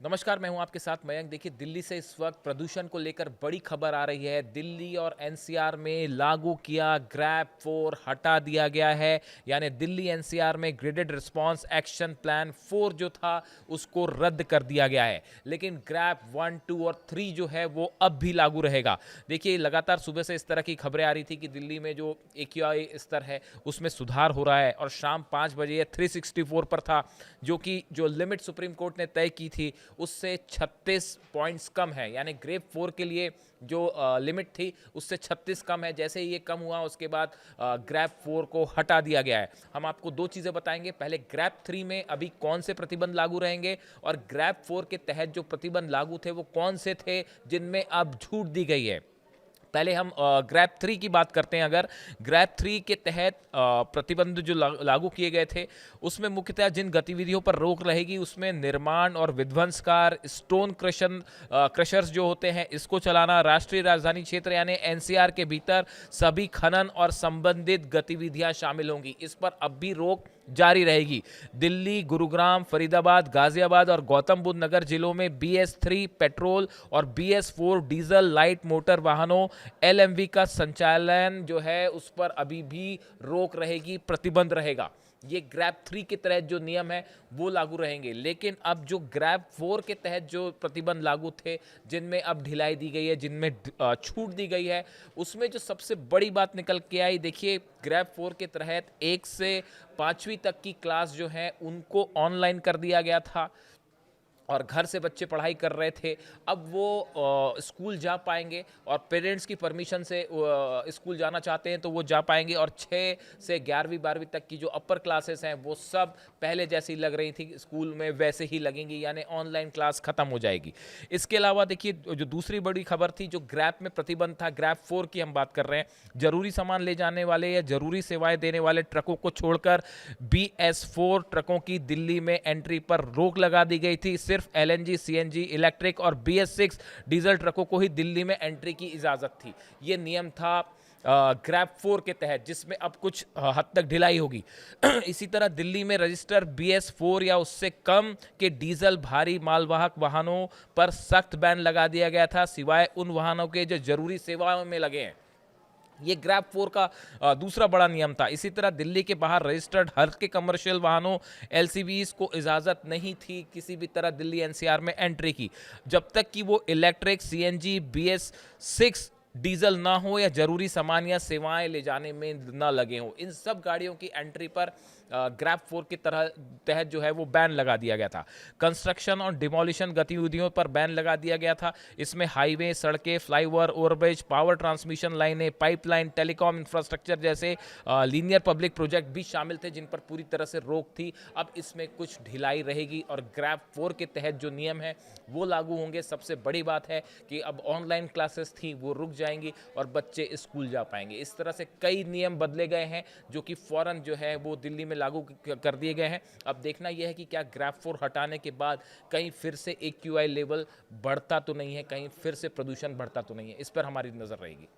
नमस्कार, मैं हूं आपके साथ मयंक। देखिए, दिल्ली से इस वक्त प्रदूषण को लेकर बड़ी खबर आ रही है। दिल्ली और एनसीआर में लागू किया ग्रैब 4 हटा दिया गया है। यानी दिल्ली एनसीआर में ग्रेडेड रिस्पांस एक्शन प्लान 4 जो था उसको रद्द कर दिया गया है। लेकिन ग्रैब 1, 2 और 3 जो है वो अब भी लागू रहेगा। देखिए, लगातार सुबह से इस तरह की खबरें आ रही थी कि दिल्ली में जो एक्यूआई स्तर है उसमें सुधार हो रहा है और शाम 5 बजे 364 पर था, जो लिमिट सुप्रीम कोर्ट ने तय की थी उससे 36 पॉइंट्स कम है। यानी ग्रेड 4 के लिए जो लिमिट थी उससे 36 कम है। जैसे ही ये कम हुआ उसके बाद ग्रैब 4 को हटा दिया गया है। हम आपको दो चीज़ें बताएंगे, पहले ग्रैब 3 में अभी कौन से प्रतिबंध लागू रहेंगे और ग्रैब 4 के तहत जो प्रतिबंध लागू थे वो कौन से थे जिनमें अब छूट दी गई है। पहले हम ग्रैब 3 की बात करते हैं। अगर ग्रैब 3 के तहत प्रतिबंध जो लागू किए गए थे उसमें मुख्यतः जिन गतिविधियों पर रोक रहेगी उसमें निर्माण और विध्वंसकार स्टोन क्रशर्स जो होते हैं इसको चलाना, राष्ट्रीय राजधानी क्षेत्र यानी एनसीआर के भीतर सभी खनन और संबंधित गतिविधियां शामिल होंगी। इस पर अब भी रोक जारी रहेगी। दिल्ली, गुरुग्राम, फरीदाबाद, गाजियाबाद और गौतम बुद्ध नगर जिलों में BS3 पेट्रोल और BS4 डीजल लाइट मोटर वाहनों LMV का संचालन जो है उस पर अभी भी रोक रहेगी, प्रतिबंध रहेगा। ये ग्रैब 3 के तहत जो नियम है वो लागू रहेंगे। लेकिन अब जो ग्रैब 4 के तहत जो प्रतिबंध लागू थे, जिनमें अब ढिलाई दी गई है, जिनमें छूट दी गई है, उसमें जो सबसे बड़ी बात निकल के आई, देखिए ग्रैब 4 के तहत 1 से 5वीं तक की क्लास जो है उनको ऑनलाइन कर दिया गया था और घर से बच्चे पढ़ाई कर रहे थे। अब वो स्कूल जा पाएंगे और पेरेंट्स की परमिशन से स्कूल जाना चाहते हैं तो वो जा पाएंगे। और 6 से 11वीं 12वीं तक की जो अपर क्लासेस हैं वो सब पहले जैसी लग रही थी स्कूल में वैसे ही लगेंगी, यानी ऑनलाइन क्लास ख़त्म हो जाएगी। इसके अलावा देखिए, जो दूसरी बड़ी खबर थी, जो ग्रैब में प्रतिबंध था, ग्रैब 4 की हम बात कर रहे हैं। जरूरी सामान ले जाने वाले या जरूरी सेवाएं देने वाले ट्रकों को छोड़कर BS4 ट्रकों की दिल्ली में एंट्री पर रोक लगा दी गई थी। सिर्फ LNG, CNG, इलेक्ट्रिक और BS6 डीजल ट्रकों को ही दिल्ली में एंट्री की इजाजत थी। ये नियम था ग्रैब 4 के तहत, जिसमें अब कुछ हद तक ढिलाई होगी। इसी तरह दिल्ली में रजिस्टर BS4 या उससे कम के डीजल भारी मालवाहक वाहनों पर सख्त बैन लगा दिया गया था, सिवाय उन वाहनों के जो जरूरी सेवाओं में लगे हैं। ये ग्रैब 4 का दूसरा बड़ा नियम था। इसी तरह दिल्ली के बाहर रजिस्टर्ड हल्के कमर्शियल वाहनों LCVs को इजाज़त नहीं थी किसी भी तरह दिल्ली NCR में एंट्री की, जब तक कि वो इलेक्ट्रिक, CNG, BS6 डीजल ना हो या जरूरी सामान या सेवाएं ले जाने में ना लगे हों। इन सब गाड़ियों की एंट्री पर ग्रैब 4 की तहत जो है वो बैन लगा दिया गया था। कंस्ट्रक्शन और डिमोलिशन गतिविधियों पर बैन लगा दिया गया था। इसमें हाईवे, सड़कें, फ्लाईओवर, ओवरब्रिज, पावर ट्रांसमिशन लाइनें, पाइपलाइन, टेलीकॉम इंफ्रास्ट्रक्चर जैसे लीनियर पब्लिक प्रोजेक्ट भी शामिल थे जिन पर पूरी तरह से रोक थी। अब इसमें कुछ ढिलाई रहेगी और ग्रैब 4 के तहत जो नियम है वो लागू होंगे। सबसे बड़ी बात है कि अब ऑनलाइन क्लासेस थी वो रुक जाएंगी और बच्चे स्कूल जा पाएंगे। इस तरह से कई नियम बदले गए हैं जो कि फौरन जो है वो दिल्ली में लागू कर दिए गए हैं। अब देखना यह है कि क्या ग्रैब 4 हटाने के बाद कहीं फिर से AQI लेवल बढ़ता तो नहीं है, कहीं फिर से प्रदूषण बढ़ता तो नहीं है। इस पर हमारी नजर रहेगी।